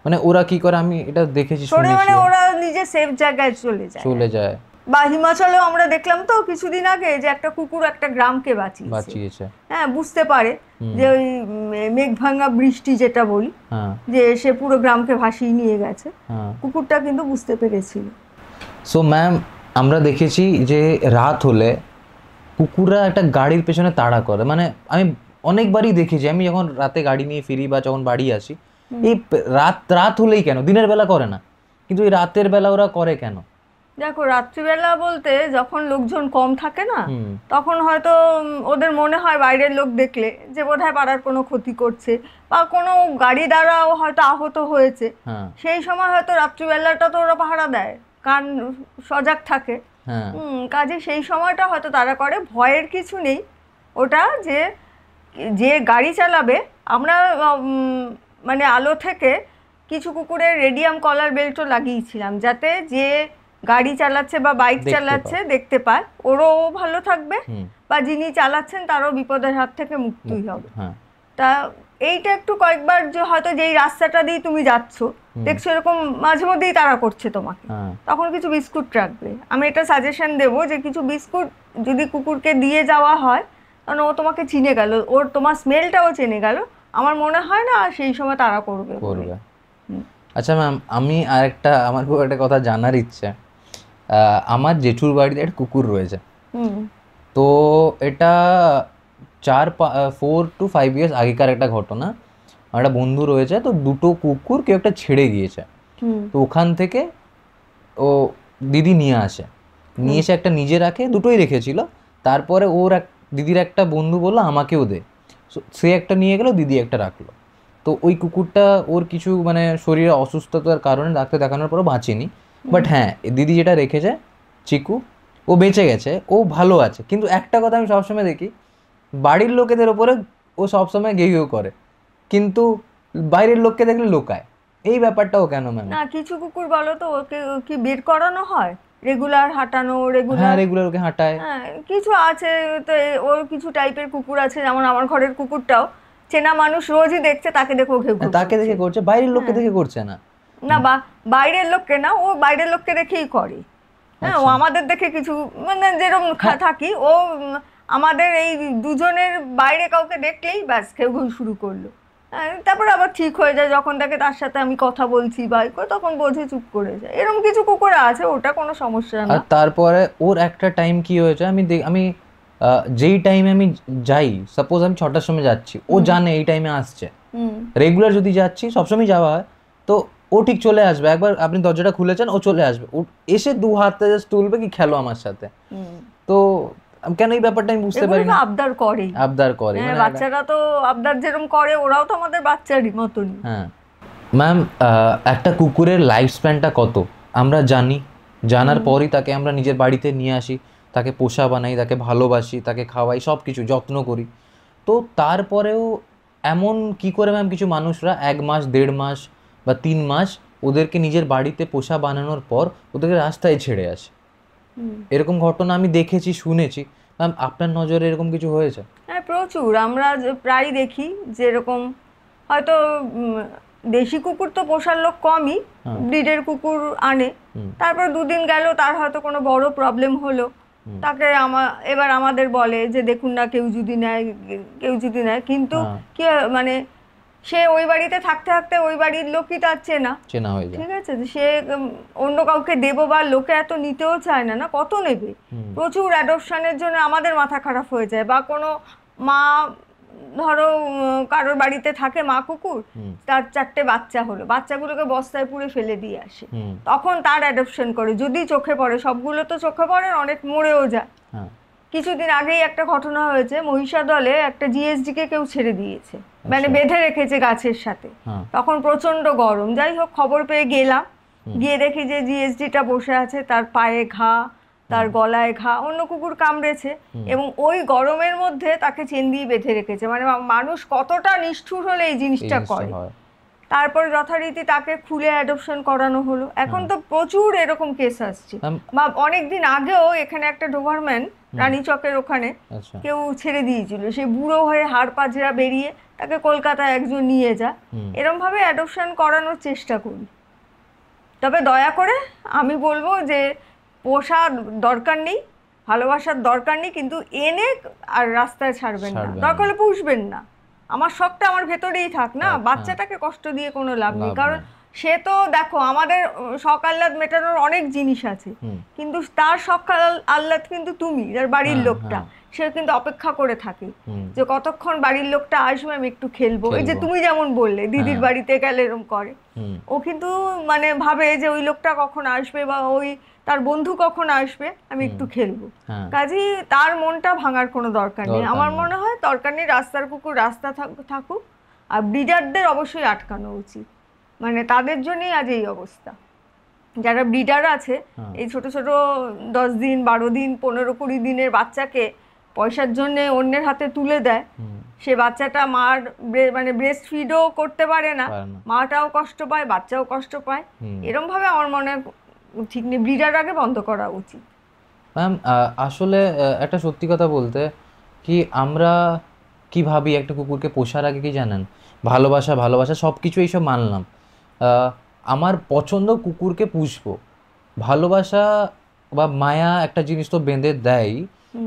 মানে ওরা কি করে, আমি এটা দেখেছি, মানে ওরা নিজে সেফ জায়গায় চলে যায়। বা হিমাচলেও আমরা দেখলাম তো কিছুদিন আগে, যে একটা কুকুর একটা গ্রামকে বাঁচিয়েছে। হ্যাঁ, বুঝতে পারে যে ওই মেঘ ভাঙা বৃষ্টি যেটা বলি, যে সে পুরো গ্রামকে ভাসিয়ে নিয়ে গেছে, কুকুরটা কিন্তু বুঝতে পেরেছিল। সো ম্যাম, আমরা দেখেছি যে রাত হলে কুকুররা একটা গাড়ির পেছনে তাড়া করে, মানে আমি অনেকবারই দেখেছি, আমি যখন রাতে গাড়ি নিয়ে ফিরি বা যখন বাড়ি আসি, এই রাত হলেই কেন, দিনের বেলা করে না, কিন্তু এই রাতের বেলা ওরা করে কেন? দেখো, রাত্রিবেলা বলতে যখন লোকজন কম থাকে না, তখন হয়তো ওদের মনে হয় বাইরের লোক দেখলে যে বোধহয় পাড়ার কোনো ক্ষতি করছে বা কোনো গাড়ি দ্বারাও হয়তো আহত হয়েছে, সেই সময় হয়তো রাত্রিবেলাটা তো ওরা পাহারা দেয়, কান সজাগ থাকে। কাজে সেই সময়টা হয়তো তারা করে, ভয়ের কিছু নেই। ওটা যে যে গাড়ি চালাবে, আমরা মানে আলো থেকে কিছু কুকুরের রেডিয়াম কলার বেল্টও লাগিয়েছিলাম, যাতে যে গাড়ি চালাচ্ছে বা বাইক চালাচ্ছে দেখতে পায়, ওরও ভালো থাকবে বা যিনি চালাচ্ছেন তারও বিপদের হাত থেকে মুক্তই হবে। তা এইটা একটু কয়েকবার যে হয়তো যেই রাস্তাটা দিয়ে তুমি যাচ্ছ দেখছো এরকম মাঝে মধ্যেই তারা করছে তোমাকে, তখন কিছু বিস্কুট রাখবে। আমি এটা সাজেশন দেবো যে কিছু বিস্কুট যদি কুকুরকে দিয়ে যাওয়া হয়, কারণ ও তোমাকে চিনে গেল, ওর তোমার স্মেলটাও চেনে গেল, আমার মনে হয় না সেই সময় তারা করবে। আচ্ছা ম্যাম, আমি আরেকটা, আমার খুব একটা কথা জানার ইচ্ছে। আমার জেঠুর বাড়িতে একটা কুকুর রয়েছে, তো এটা 4 to 5 ইয়ার্স আগেকার একটা ঘটনা। আমার একটা বন্ধু রয়েছে, তো দুটো কুকুর কেউ একটা ছেড়ে গিয়েছে, তো ওখান থেকে ও দিদি নিয়ে এসে একটা নিজে রাখে, দুটোই রেখেছিল। তারপরে ওর দিদির একটা বন্ধু বললো আমাকেও দে, সে একটা নিয়ে গেলো, দিদি একটা রাখলো। তো ওই কুকুরটা ওর কিছু মানে শরীরে অসুস্থতার কারণে ডাক্তার দেখানোর পরও বাঁচেনি, বাট হ্যাঁ দিদি যেটা রেখেছে চিকু, ও বেঁচে গেছে, ও ভালো আছে। কিন্তু একটা কথা আমি সবসময় দেখি, বাড়ির লোকেদের ওপরে ও সবসময় ঘেউ ঘেউ করে, কিন্তু বাইরের লোককে দেখলে লোকায়। এই ব্যাপারটাও কেন ম্যাম? না, কিছু কুকুর বলো তো ওকে কি বের করানো হয়, রেগুলার হাঁটানো, রেগুলার ওকে হাঁটায়। হ্যাঁ, কিছু আছে তো, ওর কিছু টাইপের কুকুর আছে, যেমন আমার ঘরের কুকুরটাও চেনা মানুষ রোজই দেখছে, তাকে দেখে ঘেউ ঘেউ, তাকে দেখে করছে, বাইরের লোককে দেখে করছে না। না, বা বাইরের লোককে না, ও বাইরের লোককে দেখেই করে। হ্যাঁ, ও আমাদের দেখে কিছু মানে যেরকম থাকি, ও আমাদের এই দুজনের বাইরে কাউকে দেখলেই ব্যাস ঘেউ ঘেউ শুরু করলো। তারপরে আবার ঠিক হয়ে যায়, যখন দেখে তার সাথে আমি কথা বলছি বা তখন বোঝে, চুপ করে যায়। এরকম কিছু কুকুর আছে, ওটা কোনো সমস্যা না। আর তারপরে ওর একটা টাইম কি হয়েছে, আমি যেই টাইমে আমি যাই, সাপোজ আমি 6টার সময় যাচ্ছি, ও জানে এই টাইমে আসছে, রেগুলার যদি যাচ্ছি, সবসময় যাওয়া হয়, তো ও ঠিক চলে আসবে। একবার আপনি দরজাটা খুলেছেন, ও চলে আসবে, ও এসে 2 হাতে জাস্ট তুলবে কি খেলো আমার সাথে। তো কেন এই ব্যাপারটা আমি বুঝতে পারি না। আবদার করে বাচ্চারা তো আবদার যেরকম করে, ওরাও তো আমাদের বাচ্চারই মতনই। হ্যাঁ ম্যাম, একটা কুকুরের লাইফ স্প্যানটা কত আমরা জানার পরই তাকে আমরা নিজের বাড়িতে নিয়ে আসি, তাকে পোষা বানাই, তাকে ভালোবাসি, তাকে খাওয়াই, সব কিছু যত্ন করি। তো তারপরেও এমন কি করে ম্যাম কিছু মানুষরা 1 মাস, 1.5 মাস বা 3 মাস ওদেরকে নিজের বাড়িতে পোষা বানানোর পর ওদেরকে রাস্তায় ছেড়ে আসে? এরকম ঘটনা আমি দেখেছি, শুনেছি। ম্যাম, আপনার নজরে এরকম কিছু হয়েছে? হ্যাঁ, প্রচুর। আমরা প্রায় দেখি যেরকম হয়তো দেশি কুকুর তো পোষার লোক কমই, ব্রিডের কুকুর আনে, তারপর 2 দিন গেল, তার হয়তো কোনো বড় প্রবলেম হলো, তাকে এবার আমাদের বলে যে দেখুন না, কেউ যদি নেয়, কিন্তু কি মানে সে ওই বাড়িতে থাকতে থাকতে ওই বাড়ির লোকই তার চেনা হয়ে যায়, ঠিক আছে, সে অন্য কাউকে দেবো বা লোকে এত নিতেও চায় না, কত নেবে। প্রচুর অ্যাডপশনের জন্য আমাদের মাথা খারাপ হয়ে যায়। বা কোনো মা, ধরো কারোর বাড়িতে থাকে মা কুকুর, তার 4টে বাচ্চা হলো, বাচ্চাগুলোকে বস্তায় পুরে ফেলে দিয়ে আসে, তখন তার অ্যাডপশন করে, যদি চোখে পড়ে, সবগুলো তো চোখে পড়ে, অনেক মরেও যায়। কিছুদিন আগেই একটা ঘটনা হয়েছে, মহিষাদলে একটা জিএসডি কে কেউ ছেড়ে দিয়েছে, মানে বেঁধে রেখেছে গাছের সাথে, তখন প্রচন্ড গরম। যাই হোক, খবর পেয়ে গেলাম, গিয়ে দেখি যে জিএসডিটা বসে আছে, তার পায়ে ঘা, তার গলায় ঘা, অন্য কুকুর কামড়েছে, এবং ওই গরমের মধ্যে তাকে চেন দিয়ে বেঁধে রেখেছে। মানে মানুষ কতটা নিষ্ঠুর হলে এই জিনিসটা করে। তারপর যথারীতি তাকে খুলে অ্যাডপশন করানো হলো। এখন তো প্রচুর এরকম কেস আসছে। বা অনেকদিন আগেও এখানে একটা ডোবারম্যান, রানীচকের ওখানে কেউ ছেড়ে দিয়েছিল, সে বুড়ো হয়ে হাড় পাজরা বেরিয়ে, তাকে কলকাতায় একজন নিয়ে যায়। এরকম ভাবে অ্যাডপশন করানোর চেষ্টা করি। তবে দয়া করে আমি বলবো যে পোষা দরকার নেই, ভালোবাসার দরকার নেই, কিন্তু এনে আর রাস্তায় ছাড়বেন না, দরকার হলে পুষবেন না। আমার শখটা আমার ভেতরেই থাক না, বাচ্চাটাকে কষ্ট দিয়ে কোনো লাভ নেই। কারণ সে তো দেখো, আমাদের শখ আহ্লাদ মেটানোর অনেক জিনিস আছে, কিন্তু তার শখ আহ্লাদ কিন্তু তুমি, যার বাড়ির লোকটা, সে কিন্তু অপেক্ষা করে থাকে যে কতক্ষণ বাড়ির লোকটা আসবে, আমি একটু খেলবো। এই যে তুমি যেমন বললে দিদির বাড়িতে গেলে এরকম করে, ও কিন্তু মানে ভাবে যে ওই লোকটা কখন আসবে বা ওই তার বন্ধু কখন আসবে, আমি একটু খেলবো। কাজেই তার মনটা ভাঙার কোনো দরকার নেই। আমার মনে হয় দরকার নেই, রাস্তার কুকুর রাস্তা থাকুক। আর ব্রিডারদের অবশ্যই আটকানো উচিত, মানে তাদের জন্যই আজ এই অবস্থা। যারা ব্রিডার আছে এই ছোট ছোট 10 দিন 12 দিন 15-20 দিনের বাচ্চাকে পয়সার জন্য অন্যের হাতে তুলে দেয়, সে বাচ্চাটা মার মানে ব্রেস্ট ফিডও করতে পারে না, মাটাও কষ্ট পায়, বাচ্চাও কষ্ট পায়। এরকম ভাবে আমার মনে হয় ঠিক নেই, ব্রিডার আগে বন্ধ করা উচিত। ম্যাম আসলে একটা সত্যি কথা বলতে কি, আমরা কি ভাবি একটা কুকুরকে পোষার আগে, কি জানেন, ভালোবাসা সব কিছু এইসব মানলাম, আমার পছন্দ কুকুরকে পুষবো, ভালোবাসা বা মায়া একটা জিনিস তো বেঁধে দেয়,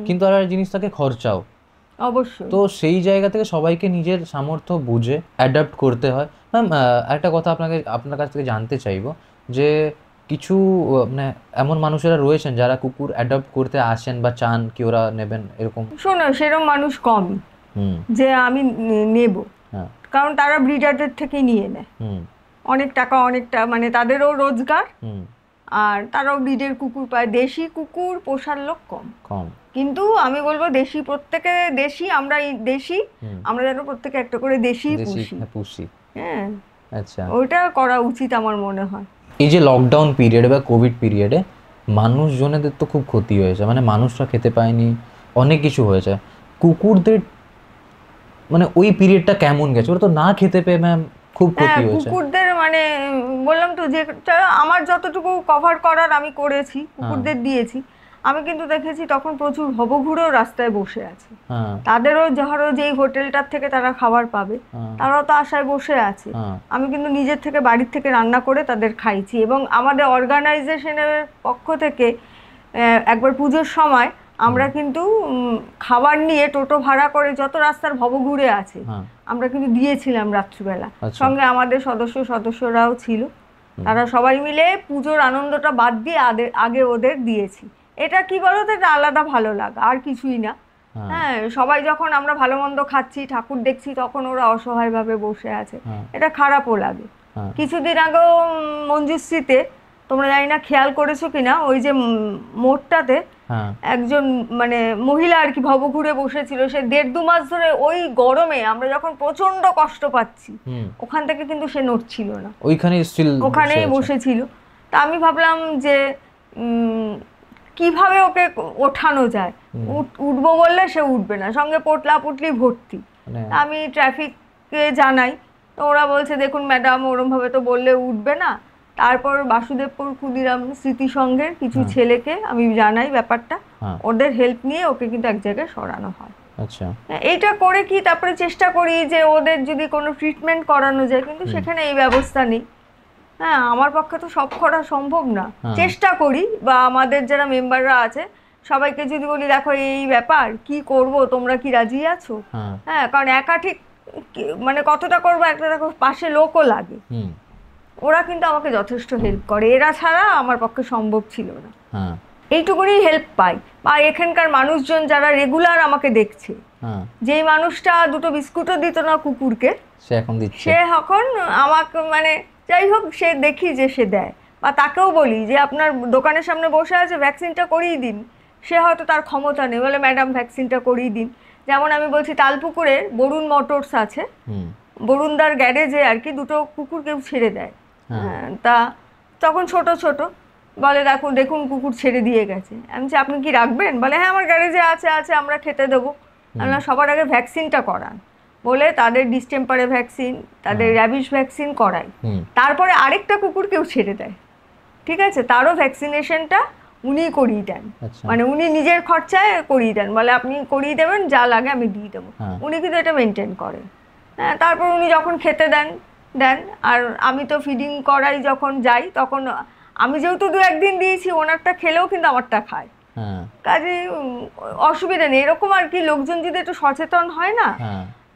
কিন্তু আর জিনিসটাকে খরচাও অবশ্যই। তো সেই জায়গা থেকে সবাইকে নিজের সামর্থ্য বুঝে অ্যাডাপ্ট করতে হয়। ম্যাম একটা কথা আপনার কাছ থেকে জানতে চাইবো যে কিছু মানে এমন মানুষেরা রয়েছেন যারা কুকুর অ্যাডপ্ট করতে আসেন বা চান কি ওরা নেবেন, এরকম? শোনো, সেরকম মানুষ কম যে আমি নেব, কারণ তারা ব্রিডারদের থেকে নিয়ে নেয় অনেক টাকা, অনেকটা মানে তাদেরও রোজগার, আর তারাও ব্রিডের কুকুর পায়। দেশি কুকুর পোষার লোক কম। কিন্তু আমি বলবো দেশি, প্রত্যেকে দেশি, আমরা দেশি, আমরা যেন প্রত্যেকে একটা করে দেশি পুষি। হ্যাঁ, আচ্ছা, ওইটা করা উচিত আমার মনে হয়। এই যে লকডাউন পিরিয়ডে বা কোভিড পিরিয়ডে মানুষজনেদের তো খুব ক্ষতি হয়েছে, মানে মানুষরা খেতে পায়নি, অনেক কিছু হয়েছে। কুকুরদের মানে ওই পিরিয়ডটা কেমন গেছে? ওরা তো না খেতে পেয়ে ম্যাম খুব ক্ষতি হয়েছে। কুকুরদের মানে বললাম তো যে আমার যতটুকু কভার করার আমি করেছি, কুকুরদের দিয়েছি। আমি কিন্তু দেখেছি তখন প্রচুর ভবঘুরেও রাস্তায় বসে আছে, তাদেরও ধরো যেই হোটেলটার থেকে তারা খাবার পাবে তারাও তো আশায় বসে আছে। আমি কিন্তু নিজের থেকে বাড়ির থেকে রান্না করে তাদের খাইছি, এবং আমাদের অর্গানাইজেশনের পক্ষ থেকে একবার পুজোর সময় আমরা কিন্তু খাবার নিয়ে টোটো ভাড়া করে যত রাস্তার ভবঘুরে আছে আমরা কিন্তু দিয়েছিলাম রাত্রিবেলা। সঙ্গে আমাদের সদস্যরাও ছিল, তারা সবাই মিলে পুজোর আনন্দটা বাদ দিয়ে আগে ওদের দিয়েছি। এটা কি বলতো, এটা আলাদা ভালো লাগা, আর কিছুই না। হ্যাঁ, সবাই যখন আমরা ভালো মন্দ খাচ্ছি, ঠাকুর দেখছি, তখন ওরা অসহায় ভাবে বসে আছে, এটা খারাপও লাগে। কিছুদিন আগেও মঞ্জুশ্রীতে, তোমরা জানি না খেয়াল করেছো কিনা, ওই যে মোড়টাতে একজন মানে মহিলা আর কি ভবঘুরে বসেছিল, সে 1.5-2 মাস ধরে ওই গরমে আমরা যখন প্রচন্ড কষ্ট পাচ্ছি, ওখান থেকে কিন্তু সে নড়ছিল না, ওখানেই বসেছিল। তা আমি ভাবলাম যে কিভাবে ওকে ওঠানো যায়, উঠবো বললে সে উঠবে না, সঙ্গে পোটলি ভর্তি। আমি ট্রাফিককে জানাই, তো ওরা বলছে দেখুন ম্যাডাম ওরম ভাবে তো বললে উঠবে না। তারপর বাসুদেবপুর ক্ষুদিরাম স্মৃতি সংঘের কিছু ছেলেকে আমি জানাই ব্যাপারটা, ওদের হেল্প নিয়ে ওকে কিন্তু এক জায়গায় সরানো হয়। আচ্ছা, এইটা করে কি তারপরে চেষ্টা করি যে ওদের যদি কোনো ট্রিটমেন্ট করানো যায়, কিন্তু সেখানে এই ব্যবস্থা নেই। হ্যাঁ, আমার পক্ষে তো সব করা সম্ভব না, চেষ্টা করি, বা আমাদের যারা মেম্বাররা আছে সবাইকে যদি বলি দেখো এই ব্যাপার কি করব, তোমরা কি রাজি আছো? হ্যাঁ, কারণ একা ঠিক মানে কতটা করবো, একটা দেখো পাশে লোকও লাগে, ওরা কিন্তু আমাকে যথেষ্ট হেল্প করে, এরা ছাড়া আমার পক্ষে সম্ভব ছিল না। এইটুকুনি হেল্প পাই। বা এখানকার মানুষজন যারা রেগুলার আমাকে দেখছে, যেই মানুষটা 2টো বিস্কুটও দিত না কুকুরকে, সে এখন আমাকে মানে যাই হোক সে দেখি যে সে দেয়, বা তাকেও বলি যে আপনার দোকানের সামনে বসে আছে ভ্যাকসিনটা করিয়ে দিন, সে হয়তো তার ক্ষমতা নেই, বলে ম্যাডাম ভ্যাকসিনটা করিয়ে দিন। যেমন আমি বলছি তালপুকুরে বরুণ মোটরস আছে, বরুণদার গ্যারেজে আর কি 2টো কুকুর কেউ ছেড়ে দেয়, তা তখন ছোট বলে দেখুন কুকুর ছেড়ে দিয়ে গেছে। আমি বলছি আপনি কি রাখবেন? বলে হ্যাঁ আমার গ্যারেজে আছে, আমরা খেতে দেবো। আমরা সবার আগে ভ্যাকসিনটা করান, বলে তাদের ডিস্টেম্পারে ভ্যাকসিন, তাদের র্যাবিস ভ্যাকসিন করাই, তারপরে আরেকটা কুকুর কেউ ছেড়ে দেয়, ঠিক আছে, তারও ভ্যাকসিনেশনটা উনি করিয়ে দেন, মানে উনি নিজের খরচায় করিয়ে দেন, বলে আপনি করিয়ে দেবেন, যা লাগে আমি দিয়ে দেবো। উনি কিন্তু এটা মেনটেন করেন। হ্যাঁ, তারপর উনি যখন খেতে দেন, আর আমি তো ফিডিং করাই, যখন যাই তখন আমি যেহেতু 2-1 দিন দিয়েছি, ওনারটা খেলেও কিন্তু আমারটা খায়, কাজে অসুবিধা নেই। এরকম আর কি লোকজন যদি একটু সচেতন হয় না,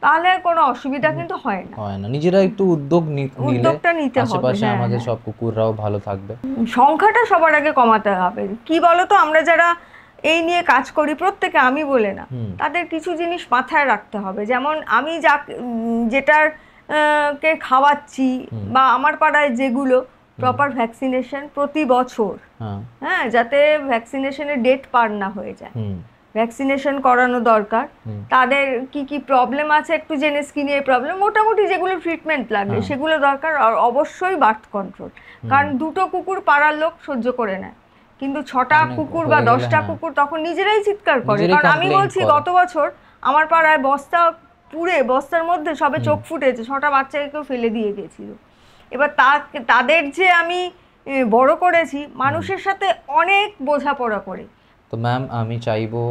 তাহলে কোনো অসুবিধা কিন্তু হয় না। নিজেরা একটু উদ্যোগটা নিতে হবে, আশেপাশে আমাদের সব কুকুররাও ভালো থাকবে। সংখ্যাটা সবার আগে কমাতে হবে। কি বলতো, আমরা যারা এই নিয়ে কাজ করি প্রত্যেকে, আমি বলে না, তাদের কিছু জিনিস মাথায় রাখতে হবে। যেমন আমি যেটার কে খাওয়াচ্ছি বা আমার পাড়ায় যেগুলো প্রপার ভ্যাকসিনেশন প্রতি বছর, হ্যাঁ, যাতে ভ্যাকসিনেশনের ডেট পার না হয়ে যায়, ভ্যাকসিনেশন করানো দরকার। তাদের কি কি প্রবলেম আছে একটু জেনে, স্কিনের প্রবলেম মোটামুটি যেগুলো ট্রিটমেন্ট লাগে সেগুলো দরকার। আর অবশ্যই বার্থ কন্ট্রোল, কারণ দুটো কুকুর পাড়ার লোক সহ্য করে নেয়, কিন্তু 6টা কুকুর বা 10টা কুকুর তখন নিজেরাই চিৎকার করে। কারণ আমি বলছি গত বছর আমার পাড়ায় বস্তা পুড়ে, বস্তার মধ্যে সবে চোখ ফুটেছে, 6টা বাচ্চাকে কেউ ফেলে দিয়ে গেছিল। এবার তাদের যে আমি বড় করেছি মানুষের সাথে অনেক বোঝাপড়া করে। তো ম্যাম আমি চাইবো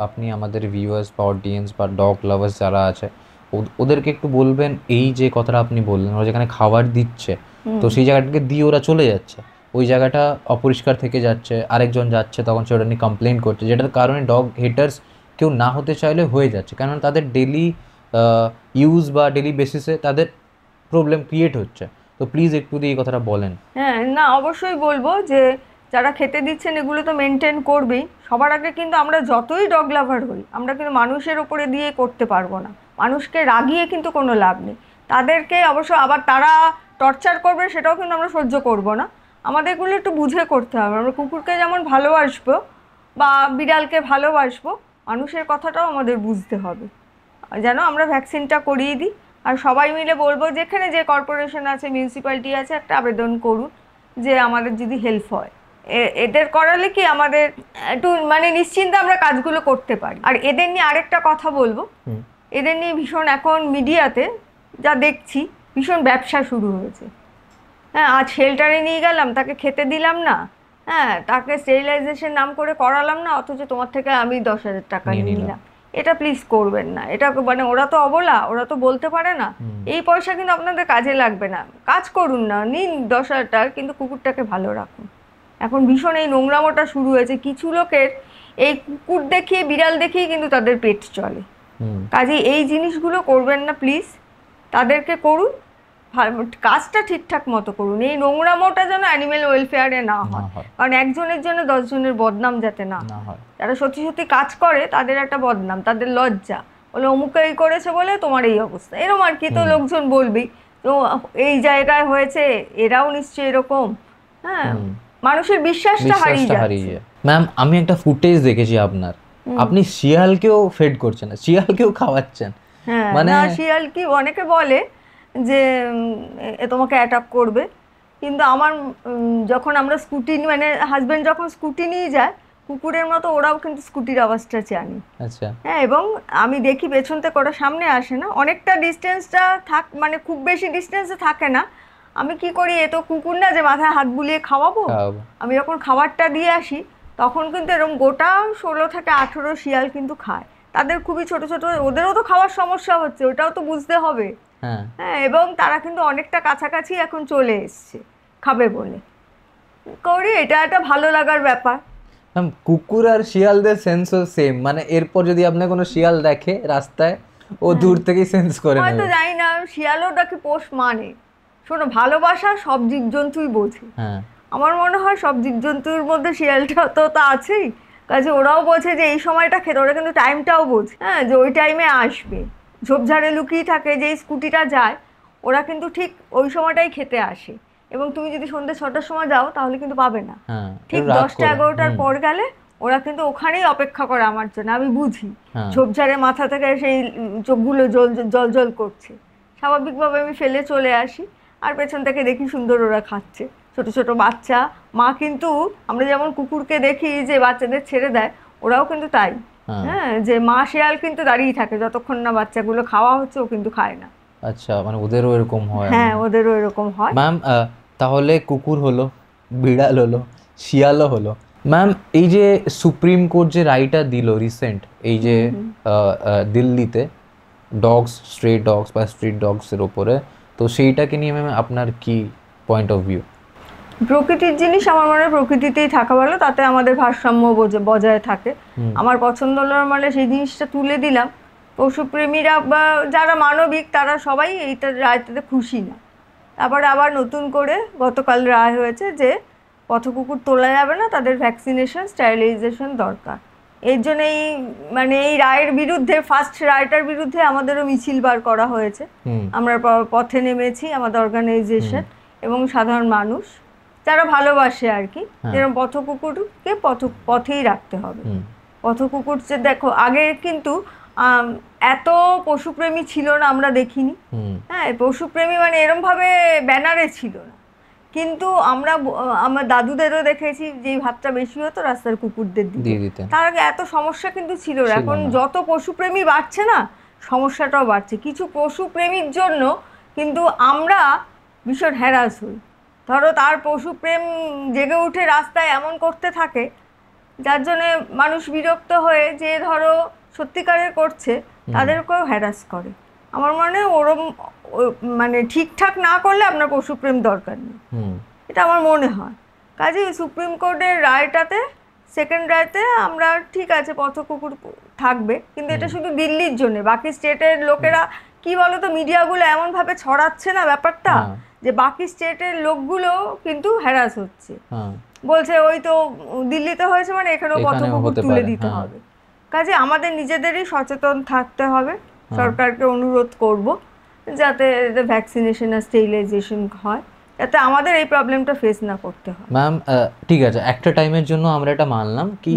আপনি আমাদের ভিউয়ার্স বা অডিয়েন্স বা ডগ লাভার্স যারা আছে ওদেরকে একটু বলবেন, এই যে কথাটা আপনি বললেন ওরা যেখানে খাবার দিচ্ছে তো সেই জায়গাটাকে দিয়ে ওরা চলে যাচ্ছে, ওই জায়গাটা অপরিষ্কার থেকে যাচ্ছে, আরেকজন যাচ্ছে তখন সেটা নিয়ে কমপ্লেন করছে, যেটার কারণে ডগ হেটার্স কেউ না হতে চাইলে হয়ে যাচ্ছে, কারণ তাদের ডেলি ইউজ বা ডেলি বেসিসে তাদের প্রবলেম ক্রিয়েট হচ্ছে। তো প্লিজ একটু দিয়ে এই কথাটা বলেন। হ্যাঁ, না অবশ্যই বলবো যে যারা খেতে দিচ্ছেন এগুলো তো মেনটেন করবেই। সবার আগে কিন্তু আমরা যতই ডগ লাভার হই, আমরা কিন্তু মানুষের ওপরে দিয়ে করতে পারবো না, মানুষকে রাগিয়ে কিন্তু কোনো লাভ নেই। তাদেরকে অবশ্য আবার তারা টর্চার করবে সেটাও কিন্তু আমরা সহ্য করব না, আমাদেরগুলো একটু বুঝে করতে হবে। আমরা কুকুরকে যেমন ভালোবাসবো বা বিড়ালকে ভালোবাসবো, মানুষের কথাটাও আমাদের বুঝতে হবে, যেন আমরা ভ্যাকসিনটা করিয়ে দিই। আর সবাই মিলে বলবো যেখানে যে কর্পোরেশন আছে, মিউনিসিপ্যালিটি আছে, একটা আবেদন করুন যে আমাদের যদি হেল্প হয়, এদের করালে কি আমাদের একটু মানে নিশ্চিন্তে আমরা কাজগুলো করতে পারি। আর এদের নিয়ে আরেকটা কথা বলবো, এদের নিয়ে ভীষণ এখন মিডিয়াতে যা দেখছি ভীষণ ব্যবসা শুরু হয়েছে। হ্যাঁ, আজ শেল্টারে নিয়ে গেলাম, তাকে খেতে দিলাম না, হ্যাঁ, তাকে স্টেরিলাইজেশন নাম করে করালাম না, অথচ তোমার থেকে আমি 10,000 টাকা নিয়ে নিলাম। এটা প্লিজ করবেন না। এটা মানে ওরা তো অবলা, ওরা তো বলতে পারে না, এই পয়সা কিন্তু আপনাদের কাজে লাগবে না। কাজ করুন না, নিন 10,000 টাকা, কিন্তু কুকুরটাকে ভালো রাখুন। এখন ভীষণ এই নোংরামোটা শুরু হয়েছে, কিছু লোকের এই কুকুর দেখিয়ে বিড়াল দেখিয়ে কিন্তু তাদের পেট চলে। কাজে এই জিনিসগুলো করবেন না প্লিজ, তাদেরকে করুন, কাজটা ঠিকঠাক মতো করুন। এই নোংরামোটা যেন অ্যানিমেল ওয়েলফেয়ারে না হয়, কারণ একজনের জন্য 10 জনের বদনাম যাতে না হয়। যারা সত্যি সত্যি কাজ করে তাদের একটা বদনাম, তাদের লজ্জা, বলে অমুকে এই করেছে বলে তোমার এই অবস্থা, এরকম আর কি। তো লোকজন বলবেই তো এই জায়গায় হয়েছে, এরাও নিশ্চয়ই এরকম। হ্যাঁ, মানুষের বিশ্বাসটা হারিয়ে যাচ্ছে। ম্যাম আমি একটা ফুটেজ দেখেছি আপনার, আপনি শিয়ালকেও ফেড করছেন, শিয়ালকেও খাওয়াচ্ছেন। হ্যাঁ, মানে শিয়াল কি অনেকে বলে যে তোমাকে অ্যাটাক করবে, কিন্তু আমার যখন আমরা স্কুটি মানে হাজবেন্ড যখন স্কুটি নিয়ে যায়, কুকুরের মতো ওরাও কিন্তু স্কুটির আওয়াজটা জানি। আচ্ছা, হ্যাঁ, এবং আমি দেখি পেছন থেকে ওরা সামনে আসে না, অনেকটা ডিস্টেন্সটা মানে খুব বেশি ডিস্টেন্সে থাকে না। আমি কি করি, এ তো কুকুর না যে মাথায় হাত বুলিয়ে খাওয়াবো, আমি যখন খাবারটা দিয়ে আসি তখন কিন্তু এরকম গোটা 16 থেকে 18 শিয়াল কিন্তু খায়। তাদের খুবই ছোট ছোট, ওদেরও তো খাওয়ার সমস্যা হচ্ছে, ওটাও তো বুঝতে হবে। হ্যাঁ, এবং তারা কিন্তু অনেকটা কাছাকাছি এখন চলে এসছে খাবে বলে করি, এটা একটা ভালো লাগার ব্যাপার। কুকুর আর শিয়ালদের সেন্সও সেম, মানে এরপর যদি আপনার কোনো শিয়াল দেখে রাস্তায়, ও দূর থেকেই সেন্স করে নেবে। হয়তো জানি না শিয়ালও ওটাকে পোষ মানে। শোনো, ভালোবাসা সব জীবজন্তুই বোঝে। আমার মনে হয় সব জীবজন্তুর মধ্যে শিয়ালটা তো আছেই, কাজে ওরাও বোঝে যে এই সময়টা খেতে, ওরা কিন্তু টাইমটাও বোঝে, হ্যাঁ, যে ওই টাইমে আসবে। ঝোপঝাড়ে লুকিয়ে থাকে, যেই স্কুটিটা যায় ওরা কিন্তু ঠিক ওই সময়টাই খেতে আসে, এবং তুমি যদি সন্ধ্যে 6টার সময় যাও তাহলে কিন্তু পাবে না। ঠিক 10টা 11টার পর গেলে ওরা কিন্তু ওখানেই অপেক্ষা করে আমার জন্য, আমি বুঝি। ঝোপঝাড়ে মাথা থেকে সেই চোখগুলো জল জল করছে, স্বাভাবিকভাবে আমি ফেলে চলে আসি, আর পেছন থেকে দেখি সুন্দর ওরা খাচ্ছে, ছোট ছোট বাচ্চা। মা কিন্তু আমরা যেমন কুকুরকে দেখি যে বাচ্চাদের ছেড়ে দেয়, ওরাও কিন্তু তাই। হ্যাঁ, যে মা শিয়াল কিন্তু দাঁড়িয়ে থাকে যতক্ষণ না বাচ্চাগুলো খাওয়া হচ্ছে, ও কিন্তু খায় না। আচ্ছা, মানে ওদেরও এরকম হয়? হ্যাঁ, ওদেরও এরকম হয়। ম্যাম তাহলে কুকুর হলো, বিড়াল হলো, শিয়ালও হলো, ম্যাম এই যে সুপ্রিম কোর্ট যে রায়টা দিল রিসেন্ট, এই যে দিল্লিতে ডগস, স্ট্রে ডগস বা স্ট্রিট ডগসের ওপরে, তো সেইটাকে নিয়ে ম্যাম আপনার কি পয়েন্ট অফ ভিউ? প্রকৃতির জিনিস আমার মনে হয় প্রকৃতিতেই থাকা ভালো, তাতে আমাদের ভারসাম্য বজায় থাকে। আমার পছন্দ হলো মানে সেই জিনিসটা তুলে দিলাম। পশুপ্রেমীরা বা যারা মানবিক তারা সবাই এইটা রায়টাতে খুশি না। তারপরে আবার নতুন করে গতকাল রায় হয়েছে যে পথকুকুর তোলা যাবে না, তাদের ভ্যাকসিনেশন, স্টেরিলাইজেশন দরকার। এর জন্যই মানে এই রায়ের বিরুদ্ধে, ফার্স্ট রায়টার বিরুদ্ধে আমাদেরও মিছিল বার করা হয়েছে। আমরা পথে নেমেছি, আমাদের অর্গানাইজেশন এবং সাধারণ মানুষ যারা ভালোবাসে আর কি, যেরকম পথকুকুরকে পথেই রাখতে হবে। পথকুকুর যে দেখো, আগে কিন্তু এত পশুপ্রেমী ছিল না, আমরা দেখিনি। হ্যাঁ, পশুপ্রেমী মানে এরম ভাবে ব্যানারে ছিল না, কিন্তু আমার দাদুদেরও দেখেছি যে ভাতটা বেশি হতো রাস্তার কুকুরদের দিয়ে দিতে। তার আগে এত সমস্যা কিন্তু ছিল না। এখন যত পশুপ্রেমী বাড়ছে না, সমস্যাটাও বাড়ছে। কিছু পশুপ্রেমীর জন্য কিন্তু আমরা ভীষণ হ্যারাস হই। ধরো তার পশুপ্রেম জেগে উঠে রাস্তায় এমন করতে থাকে, যার জন্যে মানুষ বিরক্ত হয়ে যে ধরো সত্যিকারের করছে তাদেরকেও হ্যারাস করে। আমার মনে হয় ওরম মানে ঠিকঠাক না করলে আপনার পশুপ্রেম দরকার নেই, এটা আমার মনে হয়। কাজেই সুপ্রিম কোর্টের রায়টাতে, সেকেন্ড রায়তে আমরা ঠিক আছে পথকুকুর থাকবে, কিন্তু এটা শুধু দিল্লির জন্য। বাকি স্টেটের লোকেরা কি বলতো, মিডিয়াগুলো এমনভাবে ছড়াচ্ছে না ব্যাপারটা, যে বাকি স্টেটের লোকগুলো কিন্তু হ্যারাস হচ্ছে, বলছে ওই তো দিল্লিতে হয়েছে মানে এখানেও পথকুকুর তুলে দিতে হবে। কাজে আমাদের নিজেদেরই সচেতন থাকতে হবে। সরকারকে অনুরোধ করব যাতে ভ্যাকসিনেশন আর স্টেরিলাইজেশন হয়, যাতে আমাদের এই প্রবলেমটা ফেস না করতে হয়। ম্যাম ঠিক আছে, একটা টাইমের জন্য আমরা এটা মানলাম কি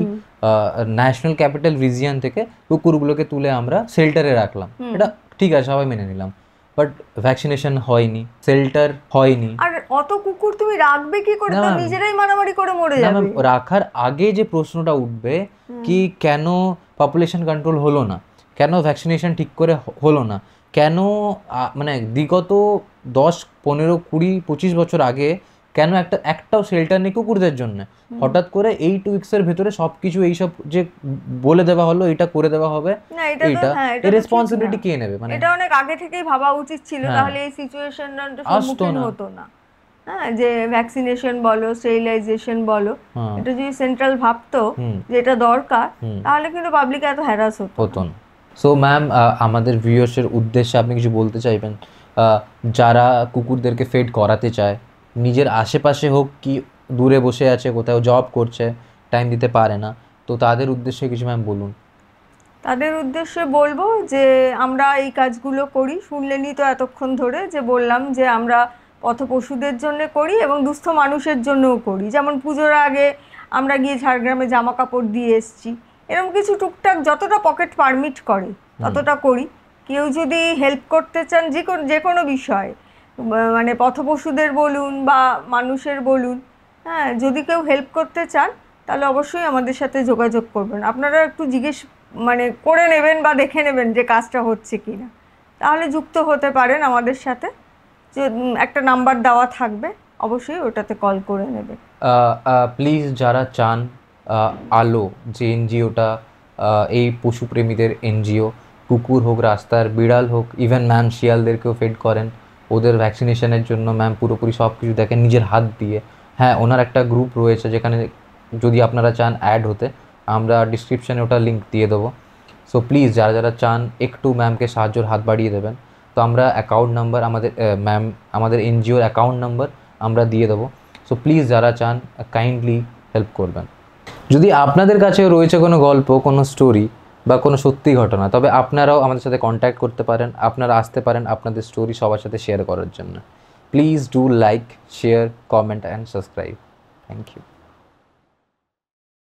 ন্যাশনাল ক্যাপিটাল রিজিয়ন থেকে কুকুরগুলোকে তুলে আমরা শেল্টারে রাখলাম, এটা ঠিক আছে, সবাই মেনে নিলাম। বাট ভ্যাকসিনেশন হয়নি, শেল্টার হয়নি, আর অত কুকুর তুমি রাখবে কি করে? তো নিজেরাই মারামারি করে মরে যাবে। রাখার আগে যে প্রশ্নটা উঠবে কি কেন পপুলেশন কন্ট্রোল হলো না, কেন ভ্যাকসিনেশন ঠিক করে হলো না, কেন মানে বিগত 10, 15, 20, 25 বছর আগে কেন একটাও শেল্টার নেই কুকুরদের জন্য? হঠাৎ করে 8 উইকসের ভেতরে সবকিছু এইসব যে বলে দেওয়া হলো, এটা করে দেওয়া হবে, এটা রেসপন্সিবিলিটি কে নেবে? মানে এটা অনেক আগে থেকেই ভাবা উচিত ছিল, তাহলে এই সিচুয়েশনটা সম্মুখীন হতো না। হ্যাঁ, যে ভ্যাকসিনেশন বলো, স্টেরিলাইজেশন বলো, এটা যদি সেন্ট্রাল ভাবতো যে এটা দরকার, তাহলে কিন্তু পাবলিক এত হ্যারাস হতো না। সো ম্যাম, আমাদের ভিউয়ার্সের উদ্দেশ্যে আপনি কিছু বলতে চাইবেন? যারা কুকুরদেরকে ফেড করাতে চায়, নিজের আশেপাশে হোক কি দূরে বসে আছে, কোথাও জব করছে, টাইম দিতে পারে না, তো তাদের উদ্দেশ্যে কিছু ম্যাম বলুন। তাদের উদ্দেশ্যে বলবো যে আমরা এই কাজগুলো করি, শুনলেনই তো এতক্ষণ ধরে যে বললাম যে আমরা পথপশুদের জন্য করি এবং দুস্থ মানুষের জন্যও করি। যেমন পুজোর আগে আমরা গিয়ে ঝাড়গ্রামে জামা কাপড় দিয়ে এসছি, এরকম কিছু টুকটাক যতটা পকেট পারমিট করে ততটা করি। কেউ যদি হেল্প করতে চান যে কোনো বিষয়ে, মানে পথপশুদের বলুন বা মানুষের বলুন, হ্যাঁ, যদি কেউ হেল্প করতে চান তাহলে অবশ্যই আমাদের সাথে যোগাযোগ করবেন। আপনারা একটু জিজ্ঞেস মানে করে নেবেন বা দেখে নেবেন যে কাজটা হচ্ছে কি না, তাহলে যুক্ত হতে পারেন আমাদের সাথে। যে একটা নাম্বার দেওয়া থাকবে, অবশ্যই ওটাতে কল করে নেবে। প্লিজ যারা চান আলো যে এনজিওটা, এই পশুপ্রেমীদের এনজিও, কুকুর হোক, রাস্তার বিড়াল হোক, ইভেন ম্যাম শিয়ালদেরকেও ফেড করেন, ওদের ভ্যাকসিনেশনের জন্য ম্যাম পুরোপুরি সব কিছু দেখেন নিজের হাত দিয়ে। হ্যাঁ, ওনার একটা গ্রুপ রয়েছে যেখানে যদি আপনারা চান অ্যাড হতে, আমরা ডিসক্রিপশানে ওটা লিঙ্ক দিয়ে দেবো। সো প্লিজ যারা যারা চান একটু ম্যামকে সাহায্যের হাত বাড়িয়ে দেবেন। তো আমরা অ্যাকাউন্ট নাম্বার আমাদের এনজিওর অ্যাকাউন্ট নাম্বার আমরা দিয়ে দেবো। সো প্লিজ যারা চান কাইন্ডলি হেল্প করবেন। যদি আপনাদের কাছে রয়েছে কোনো গল্প, কোনো স্টোরি বা কোনো সত্যি ঘটনা, তবে আপনারাও আমাদের সাথে কন্ট্যাক্ট করতে পারেন, আপনারা আসতে পারেন আপনাদের স্টোরি সবার সাথে শেয়ার করার জন্য। Please do like, share, comment and subscribe. Thank you.